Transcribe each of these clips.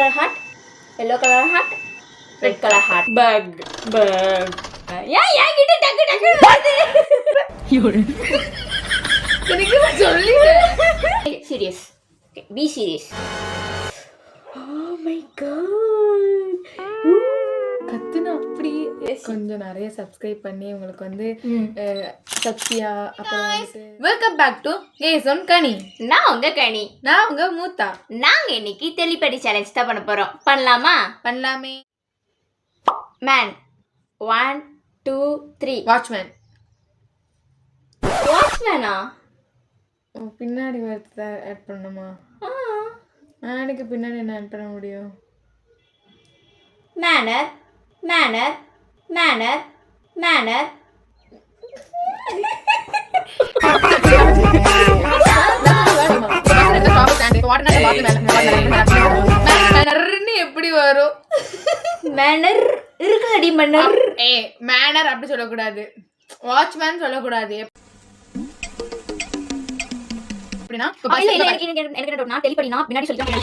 color heart, yellow color heart, red color heart. Bug. Yeah, கிட்ட டக்கு வருது. எனக்கு சொல்லிட்டேன். Serious. Okay, be serious. Oh my god. கத்துனா அப்படி கொஞ்சம் நிறைய சப்ஸ்கிரைப் பண்ணி உங்களுக்கு வந்து சத்யா அப்புறம் வந்துட்டு வெல்கம் பேக் டு ஏசம் கனி. நான் உங்க கனி. நான் உங்க மூத்தா. நாங்க இன்னைக்கு தெளிப்படி சேலஞ்ச் தான் பண்ண போறோம். பண்ணலாமே. மேன் 1 2 3. வாட்ச்மேனா? பின்னாடி வரத ஆட் பண்ணணுமா? மேனுக்கு பின்னாடி என்ன ஆட் பண்ண முடியும்? மேனர். எப்படி வரும்? மேனர் இருக்குடி மன்னர். மேனர் அப்படி சொல்லக்கூடாது, வாட்ச்மேன் சொல்லக்கூடாது. எப்படின்னா நான் தெளிப்படி நான் பின்னாடி சொல்லிட்டேன்.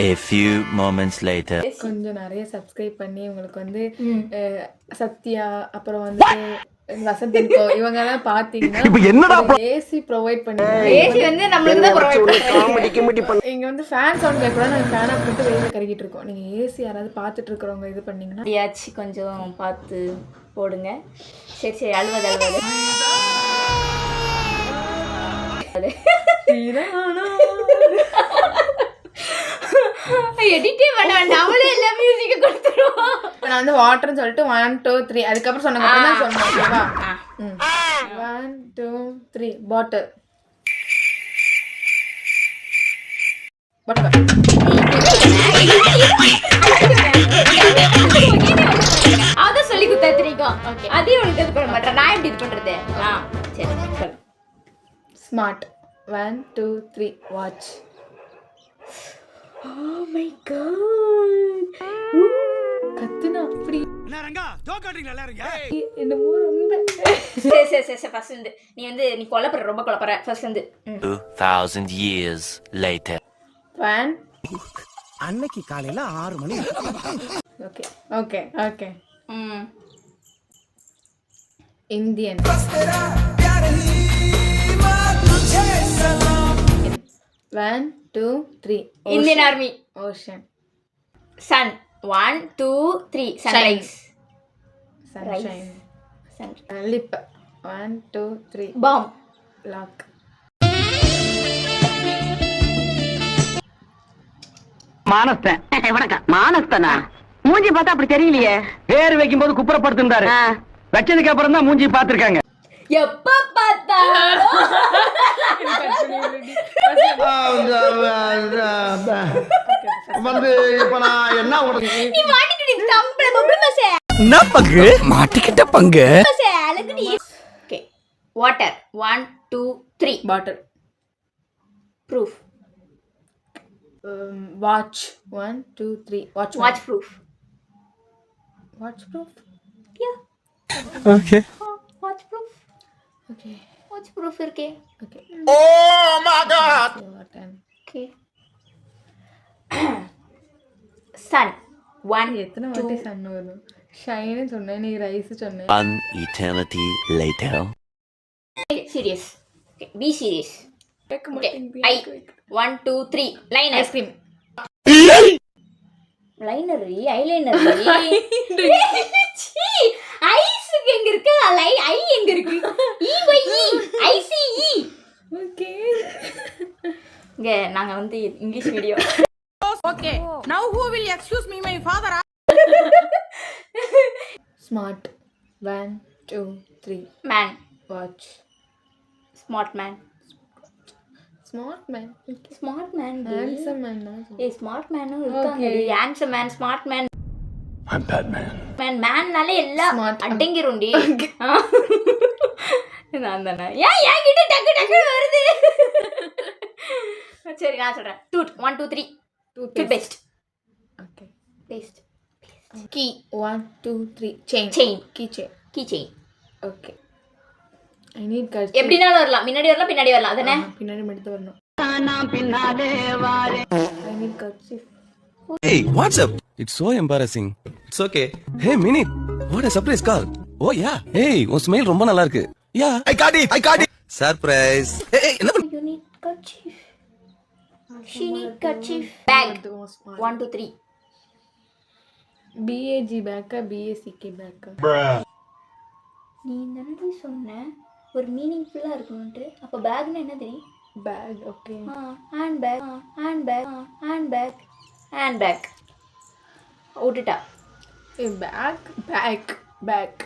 A few moments later. கொஞ்சம் நிறைய சப்ஸ்கிரைப் பண்ணி உங்களுக்கு வந்து சத்யா அப்புறம் வந்து வசந்தன்கோ இவங்க எல்லாம் பாத்தீங்கன்னா ஏசி ப்ரொவைட் பண்ணி ஏசி வந்து நம்மளுக்கு தான் ப்ரொவைட் பண்ணுவாங்க. இங்க வந்து ஃபேன் சவுண்ட் கேட்கலாம். நாங்கள் ஃபேன் ஆஃப் பண்ணிட்டு வெளியில கறிக்கிட்டு இருக்கோம். நீங்க ஏசி யாராவது பார்த்துட்டு இருக்கிறவங்க இது பண்ணீங்கன்னா யாச்சு கொஞ்சம் பார்த்து போடுங்க. சரி அழுவது எடிட்டே பண்ண வேண்டாம், அவளே எல்லா மியூசிக்க கொடுத்துருவோம். நான் வந்து வாட்டர்னு சொல்லிட்டு 1 2 3 அதுக்கப்புறம் சொன்னதுக்கு அப்புறம் தான் சொன்னேன். ஓகேவா? 1 2 3 பாட்டில். அதான் சொல்லி குத்தாத்திரிக்கோம். அதே உனக்கு இது பண்ண மாட்டேன். நான் எப்படி இது பண்றது? சரி. Smart. 1 2 3 watch. Oh my god. கத்துனா அப்படி என்ன ரங்கா ஜோக்காட்றீங்களா எல்லாரும்? என்னமோ ரொம்ப சரி ஃபர்ஸ்ட் வந்து நீ கொலப்பற ரொம்ப கொலப்பற. ஃபர்ஸ்ட் வந்து 2000 years later. One. அன்னைக்கு காலையில 6 மணி. Okay. Indian. 1 2 3 Indian army. Ocean. Sun. 1 2 3 sunrise. Sunshine. Lip. 1 2 3 palm. Lock. மானஸ்தன். வணக்கம். மானஸ்தனா? மூஞ்சி பார்த்தா அப்படி தெரியலையே. பேர் வைக்கும் போது குப்புறப்படுத்திருந்தாரு. வச்சதுக்கு அப்புறம் தான் மூஞ்சி பார்த்திருக்காங்க. எப்ப பார்த்தா வந்து இப்ப நான் என்ன நீ மாட்டிக்கிட்டு தம்பள பம்பள பசே. என்ன பங்கு மாட்டிக்கிட்ட பங்கு? பசே அலகுடி. Okay. Water. 1 2 3 bottle. Proof. Watch. 1 2 3 watch proof. Yeah. Okay. Watch proof. Okay. Watch proof இருக்கே. Okay. Oh my god. Okay. Sun. 1 எத்தனை வாட்டி சன் வரும்? ஷைன்னு சொன்னேன், நீ ரைஸ் சொன்னேன். One eternity later. Serious. Okay, be serious. Okay. I 1 2 3 line ice cream. Liner eyeliner. C ice எங்க இருக்கு? I எங்க இருக்கு? ICE. ஓகே. இங்க நாங்க வந்து English medium. Okay. Now who will excuse me, my father? Smart. 1 2 3 Man. Watch. Smart man. Smart man. Smart man. Handsome man. Smart மேனும் இருக்காங்க. Handsome man, smart man. I'm Batman. மேன்னாலே எல்லாம் Smart. அடங்கிரும்டி. நான் தானே. ஏன் கிட்ட டக்கு வருது. சரி நான் சொல்றேன். 1 2 3 toothpaste. Okay. Paste. Key. 1 2 3 chain. Chain. Key chain. Key chain. Okay. I need handkerchief. எப்படினாலும் வரலாம், முன்னாடி வரலாம் பின்னாடி வரலாம் அதானே. பின்னாடி மட்டும் வரணும். நான் பின்னாலே வாரே. ஐ need kerchief. Hey, what's up? It's so embarrassing. It's okay. Hey, Minit, what a surprise call. Oh yeah. Hey, உன் ஸ்மைல் ரொம்ப நல்லா இருக்கு. Yeah, I got it. Surprise. Hey, என்ன பண்ண? You need kerchief. She need kerchief. Bag. 1 2 3. BAG பேக்கா BACK பேக்கா? நீ என்னடி சொன்ன ஒரு மீனிங்ஃபுல்லா இருக்கணும்ட்டு. அப்ப பேக்னா என்ன தெரியும்? பேக். ஓகே. ஹேண்ட் பேக் விட்டுட்டா. பேக்.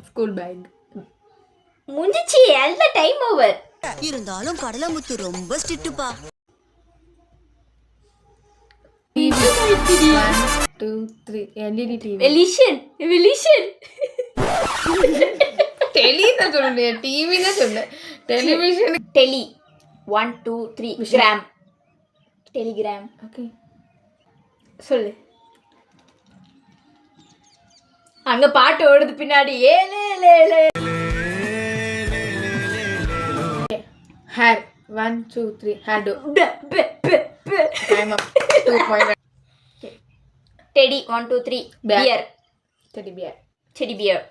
School bag. முடிஞ்சிச்சு, எல்லா டைம் ஓவர். இருந்தாலும் கடலமுத்து ரொம்ப ஸ்ட்ரிக்ட்டுப்பா. 1 2 3 LED TV. எலிஷன் டெலி தான் சொன்னேன், டிவி தான் சொன்னேன். Television. Tele 1 2 3 gram. Telegram. Okay சொல்லு. அங்க பாட்டு ஓடுது பின்னாடி. ஏலே. Hair 1 2 3 hairdo. Time up. 2.1. Teddy 1 2 3 bear. Teddy bear.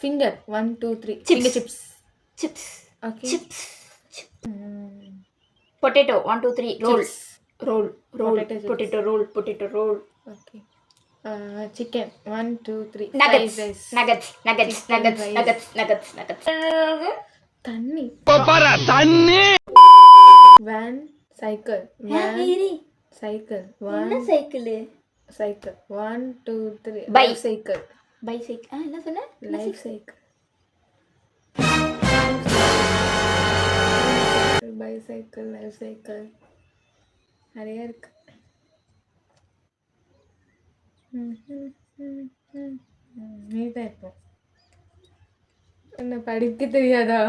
Finger 1 2 3 finger chips. Okay. Chips. Potato 1 2 3 roll. Potato roll. Okay. Chicken 1 2 3 nuggets. தண்ணி. தண்ணி. Van cycle. Cycle 1 2 3 bicycle. என்ன சொன்ன? Life cycle. நிறைய இருக்கு. நீதான் இப்போ என்ன படிக்க தெரியாதா?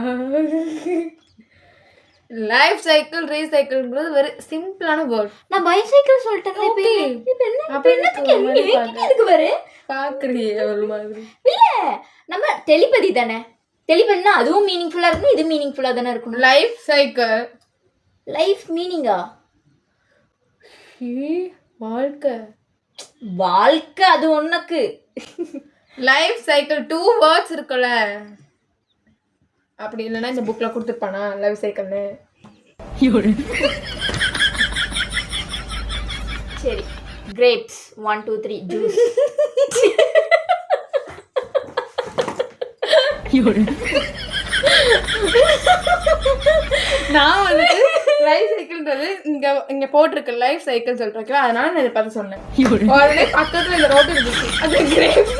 லைஃப் சைக்கிள் ரீசைக்கிள்ங்கிறது ஒரு சிம்பிளான வேர்ட். நான் பைசைக்கிள் சொல்லிட்டேன். அப்ப எதுக்கு வரு பாக்குறியே ஒரு மாதிரி. இல்ல, நம்ம டெலிபதி தானே. டெலிபதினா அதுவும் மீனிங்ஃபுல்லா இருக்கணும், இது மீனிங்ஃபுல்லா தானே இருக்கணும். Life cycle. லைஃப் மீனிங்கா? வாழ்க்கை அது உனக்கு. லைஃப் சைக்கிள் 2 வேர்ட்ஸ் இருக்குல்ல. அப்படி இல்லைன்னா இந்த புக்ல கொடுத்துருப்பானா லைஃப் சைக்கிள்னு. சரி. Grapes 1 2 3 juice. நான் வந்துட்டு லைஃப் சைக்கிள்ன்றது இங்க போட்டிருக்கு லைஃப் சைக்கிள் சொல்றேன், அதனால நான் இதை பார்த்து சொன்னேன். உடனே பக்கத்துல இந்த ரோடு இருந்துச்சு, அது கிரேப்ஸ்.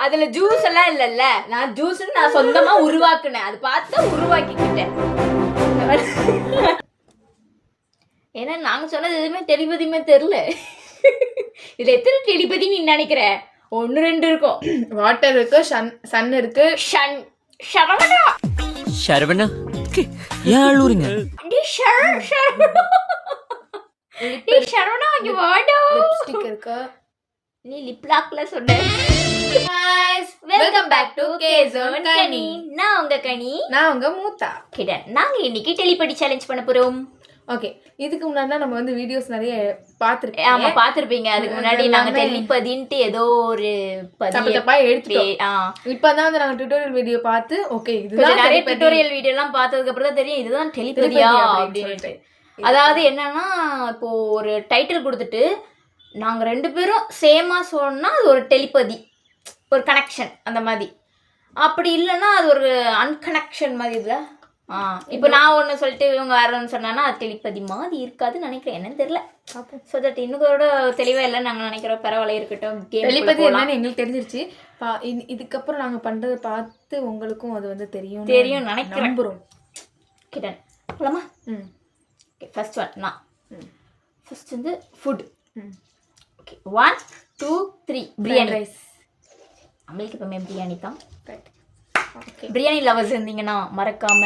அதுல ஜூஸ் எல்லாம் இல்லல்ல. நான் ஜூஸ்ன்னு நான் சொந்தமா உருவாக்குனேன். அது பார்த்து உருவாக்கிக்கிட்டேன். ஏன்னா நாங்க சொன்னது எதுவுமே டெலிபதியுமே தெரியல. இதுல எத்தனை டெலிபதி நீ நினைக்கிற? 1 2 இருக்கும். வாட்டர் இருக்கு, சன் இருக்கு. சரவணா ஏன் அழுவுறீங்க? சரவணா இங்க வாடா. லிப்ஸ்டிக் இருக்கு. நீ லிப் லாக்ல சொன்ன. வெல்கம் பேக் டு கேசோன் கனி. நான் உங்க கனி. நான் உங்க மூத்தா கிடன். நாங்க இன்னைக்கு டெலிபதி சேலஞ்ச் பண்ண போறோம். ஓகே. இதுக்கு முன்னாடி நம்ம வந்து வீடியோஸ் நிறைய பார்த்திருப்போம். ஆமா பார்த்திருப்பீங்க. அதுக்கு முன்னாடி நாங்க டெலிபதின்ட்டு ஏதோ ஒரு தப்பா எடுத்துட்டோம். இப்பதான் வந்து நாங்க டியூட்டோரியல் வீடியோ பார்த்து ஓகே இதுதான் நிறைய டியூட்டோரியல் வீடியோ எல்லாம் பார்த்ததுக்கு அப்புறம் தான் தெரியும் இதுதான் டெலிபதியா அப்படின்னு. அதாவது என்னன்னா, இப்போ ஒரு டைட்டில் கொடுத்துட்டு நாங்க 2 பேரும் சேமா சொன்னா அது ஒரு டெலிபதி, ஒரு கனெக்ஷன் அந்த மாதிரி. அப்படி இல்லைன்னா அது ஒரு அன்கனெக்ஷன் மாதிரி இல்லை. இப்போ நான் ஒன்று சொல்லிட்டு இவங்க வேறன்னு சொன்னா அது டெலிபதி மாதிரி இருக்காதுன்னு நினைக்கிறேன். என்னன்னு தெரியல. ஸோ தட் இன்னும் கூட தெளிவாக இல்லைன்னு நாங்கள் நினைக்கிறோம். பரவாயில்ல இருக்கட்டும். டெலிபதி என்னன்னு எங்களுக்கு தெரிஞ்சிருச்சு. இதுக்கப்புறம் நாங்கள் பண்ணுறதை பார்த்து உங்களுக்கும் அது வந்து தெரியும் நினைக்கிறேன். கிடன் போலாமா? ஓகே. ஃபர்ஸ்ட் ஒன் நான். ஃபர்ஸ்ட் வந்து ஃபுட். ஓகே. 1 2 3 பிரியாணி ரைஸ். நம்மளுக்கு எப்பவுமே பிரியாணி தான். ஓகே. பிரியாணி லவர்ஸ் இருந்தீங்கன்னா மறக்காம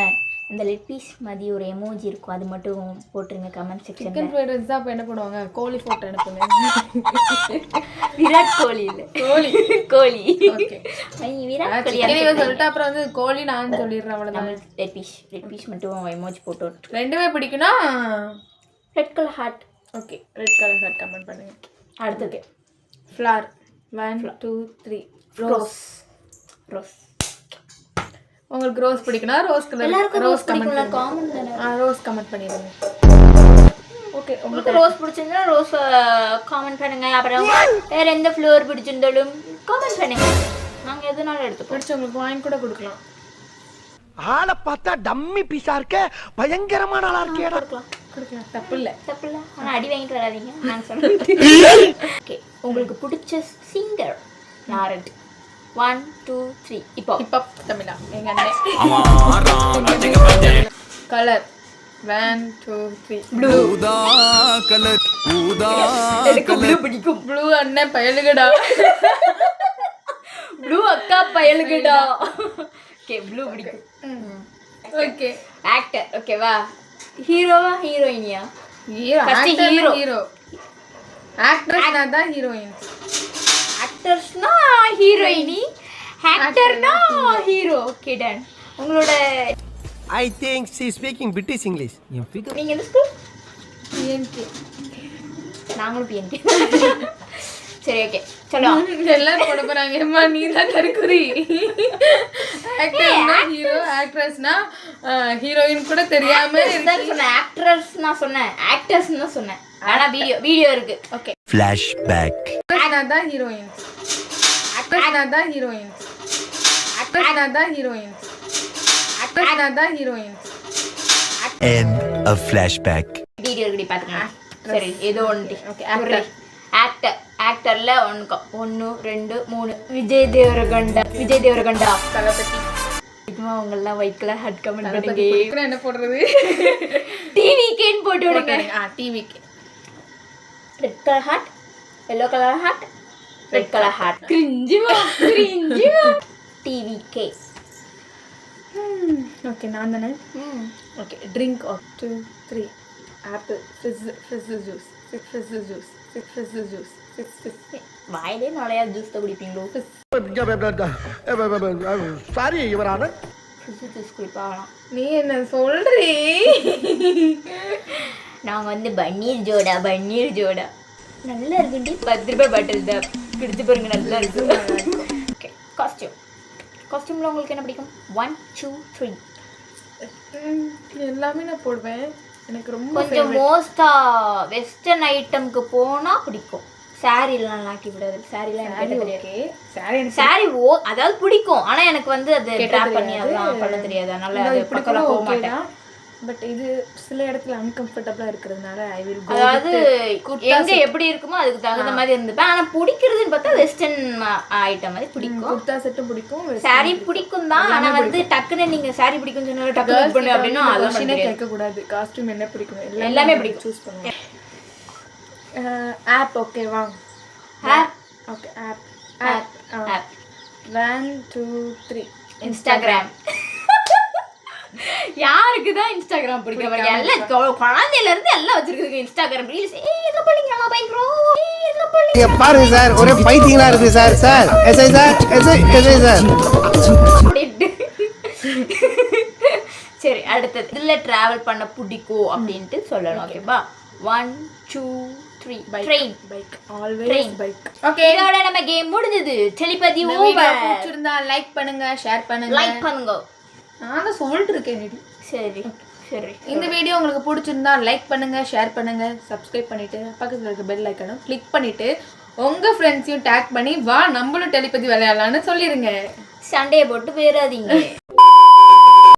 அந்த லெக் பீஸ் மாதிரி ஒரு எமோஜி இருக்கும், அது மட்டும் போட்டுருங்க கமெண்ட் செக்ஷன்ல. சிக்கன் ஃப்ரைட் ரைஸ் தான் அப்போ என்ன பண்ணுவாங்க, கோழி ஃபோட்டோ அனுப்புங்க. விராட் கோலி இல்ல, கோழி கோலி. ஓகே. விராட் கோலி சிக்கன் சொல்லிட்டு அப்புறம் வந்து கோழி நான் சொல்லிடுறேன், அவ்வளோதான். ரெட் பீஸ் மட்டும் எமோஜி போட்டு. ரெண்டுமே பிடிக்கும்னா red colour heart. Okay, red colour heart comment பண்ணுங்க. அடுத்தது ஃப்ளார் 1 2 3 ரோஸ். ரோஸ் உங்களுக்கு ரோஸ் பிடிக்கும்னா ரோஸ் கலர், எல்லாருக்கும் ரோஸ் ரோஸ் கமெண்ட் பிடிக்கும்ல, காமன் தானே. ரோஸ் கமெண்ட் பண்ணிடுங்க. ஓகே, உங்களுக்கு ரோஸ் பிடிச்சிருந்தா ரோஸ் காமெண்ட் பண்ணுங்க. அப்புறம் வேற எந்த ஃப்ளோர் பிடிச்சிருந்தாலும் காமெண்ட் பண்ணுங்க, நாங்க எதுனாலும் எடுத்துப்போம். பிடிச்சவங்களுக்கு வாங்கி கூட கொடுக்கலாம். ஆளை பார்த்தா டம்மி பீஸா இருக்க, பயங்கரமான ஆளா இருக்கேடா. கொடுக்கலாம், தப்பு இல்லை. தப்பு இல்லை, ஆனால் அடி வாங்கிட்டு வராதீங்க நான் சொல்றேன். ஓகே, உங்களுக்கு பிடிச்ச சிங்கர் யாருட்டு? 1 2 3 இப்போ இப்போ தமிழா எங்க அண்ணன். Colour 1 2 3 blue. எனக்கு ப்ளூ பிடிக்கும். ப்ளூ அண்ணன் பயலுகடா. ப்ளூ அக்கா பயலுகடா. ஓகே, ப்ளூ பிடிக்கும். ஓகே. ஆக்டர் ஓகேவா? ஹீரோவா ஹீரோயினியா? Hero. First actor hero. Hero. ஆக்ட்ரஸ்னா தான் ஹீரோயின். ஆக்டர்ஸ்னா ஹீரோயினி, ஆக்டர்னா ஹீரோ. Okay done. உங்களோட I think she speaking British English. நீங்க எந்த ஸ்கூல்? பிஎன்கே. நாங்களும் பிஎன்கே. சரி ஓகே சொல்லுவோம். எல்லாரும் போட போறாங்க. அம்மா நீ தான் தற்குறி. ஆக்டர்னா ஹீரோ, ஆக்ட்ரஸ்னா ஹீரோயின் கூட தெரியாம சொன்னேன். ஆக்ட்ரஸ் நான் சொன்னேன், ஆக்டர்ஸ் தான் சொன்னேன். ஆனா வீடியோ இருக்கு. ஓகே. Flashback. ஆக்ட்ரஸ்னா தான் ஹீரோயின். ஆக்ட்ரஸ்னா தான் ஹீரோயின். ஆக்ட்ரஸ்னா தான் ஹீரோயின். ஆக்ட்ரஸ்னா தான் heroine. End of flashback. Video இருக்கு பாத்துக்கலாம். சரி ஏதோ ஒன்று. ஓகே, ஆக்டர்ல 1 2 3 விஜய் தேவரகொண்டா. தளபதி. இதுமா அவங்க எல்லாம் white colour heart comment Thalapathy பண்ணுங்க. பிடிக்கும்னா என்ன போடுறது? டிவிக்கேன்னு போட்டு விடுங்க. டிவிக்கு. Red colour heart, yellow colour heart, red colour heart. கிரிஞ்சுமா. டிவிகே. ஓகே, நான் தானே. Okay, drink of 2 3 apple fizz juice 6 fizz juice 6 fizz juice 6 வாயிலே நுழையா ஜூஸ் தான் குடிப்பீங்களோ? சாரி யுவரான. ஃபிஸ் ஜூஸ் குடிப்பாங்களாம். நீ என்ன சொல்றீ? நாங்கள் வந்து பன்னீர் ஜோடா நல்லா இருக்குண்டி. 10 ரூபாய் பாட்டில் தான் பிடிச்சு பாருங்க, நல்லா இருக்கு. ஓகே, காஸ்டியூமில் உங்களுக்கு என்ன பிடிக்கும்? 1 2 3. எல்லாமே நான் போடுவேன். எனக்கு ரொம்ப கொஞ்சம் மோஸ்ட்டாக வெஸ்டர்ன் ஐட்டம்க்கு போனால் பிடிக்கும். சாரீலாம் ஆக்கி விடாது. சாரீலாம் எனக்கு தெரியாது. சாரி அதாவது பிடிக்கும், ஆனால் எனக்கு வந்து அது ட்ராப் பண்ணி அதெல்லாம் பண்ண தெரியாது. அதனால அது பக்கம்லாம் போக மாட்டேன். பட் இது சில இடத்துல அன்கம்ஃபர்டபுளாக இருக்கிறதுனால ஐ வில் கோ. அதாவது எங்க எப்படி இருக்குமோ அதுக்கு தகுந்த மாதிரி இருந்துப்பேன். ஆனால் பிடிக்கிறதுன்னு பார்த்தா வெஸ்டர்ன் ஐட்டம் மாதிரி பிடிக்கும். குர்தா செட்டும் பிடிக்கும், சாரி பிடிக்கும் தான். ஆனால் வந்து டக்குன்னு நீங்க சாரி பிடிக்கும்னு சொன்னாலும் டக்குனு பண்ணு அப்படின்னா அதெல்லாம் கேட்கக்கூடாது. காஸ்டியூம் என்ன பிடிக்கும் எல்லாமே பிடிக்கும். சூஸ் பண்ணுங்க. ஆப் ஓகேவா? App okay. App 1 2 3 Instagram. யாருக்கு தான் இன்ஸ்டாகிராம் பிடிக்கும்? எல்லாம் குழந்தையில இருந்து எல்லாம் வச்சிருக்குங்க இன்ஸ்டாகிராம் ரீல்ஸ். இதுல போலிங்க நல்லா பயங்கரம். பாருங்க சார், ஒரே பைத்தியங்களா இருக்கு சார். SI sir. சரி அடுத்தது இதுல டிராவல் பண்ண பிடிக்கும் அப்படின்ட்டு சொல்லணும். ஓகேவா? 1 2 3 train. Bike. Always bike. Okay, இதோட நம்ம கேம் முடிஞ்சது. Telepathy video over. பிடிச்சிருந்தா லைக் பண்ணுங்க, ஷேர் பண்ணுங்க. லைக் பண்ணுங்க. நான் தான் சொல்லிட்டு இருக்கேன். சரி இந்த வீடியோ உங்களுக்கு பிடிச்சிருந்தா லைக் பண்ணுங்க, ஷேர் பண்ணுங்க, சப்ஸ்கிரைப் பண்ணிட்டு பக்கத்துல இருக்க பெல் ஐக்கானும் கிளிக் பண்ணிட்டு உங்க ஃப்ரெண்ட்ஸையும் டேக் பண்ணி வா நம்மளும் டெலிபதி விளையாடலாம்னு சொல்லிருங்க. சண்டையை போட்டு போயிடாதீங்க.